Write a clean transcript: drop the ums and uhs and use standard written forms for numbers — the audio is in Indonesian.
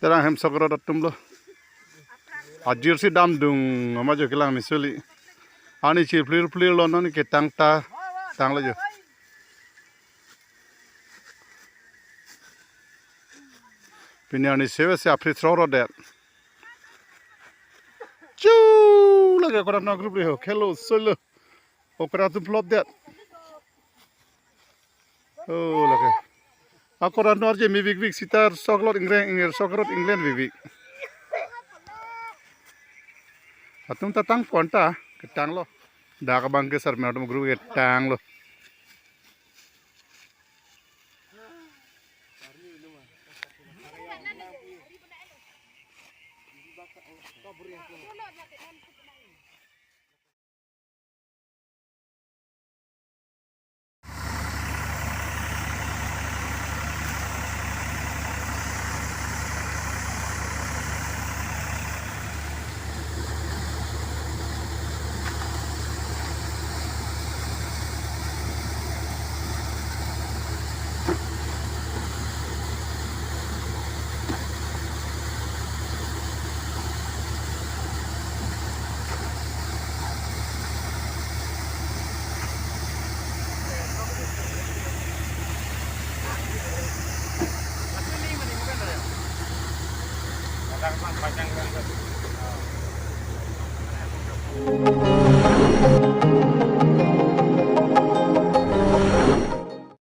Terang hem sokro datum lo. Ajir si dam dung amajo kilang misuli. Ani chi plir lo noni ke tang lo jo. Pinyani sewe se apri thro det. Chu lagi koran na grup ho khelo solo. Okra tu plot det. Oh lagi. Akoran no arje mi big sitar soklot England big. Atum tatang ponta ketang lo. Dak bangke sar madam grup ketang lo. Panjang banget.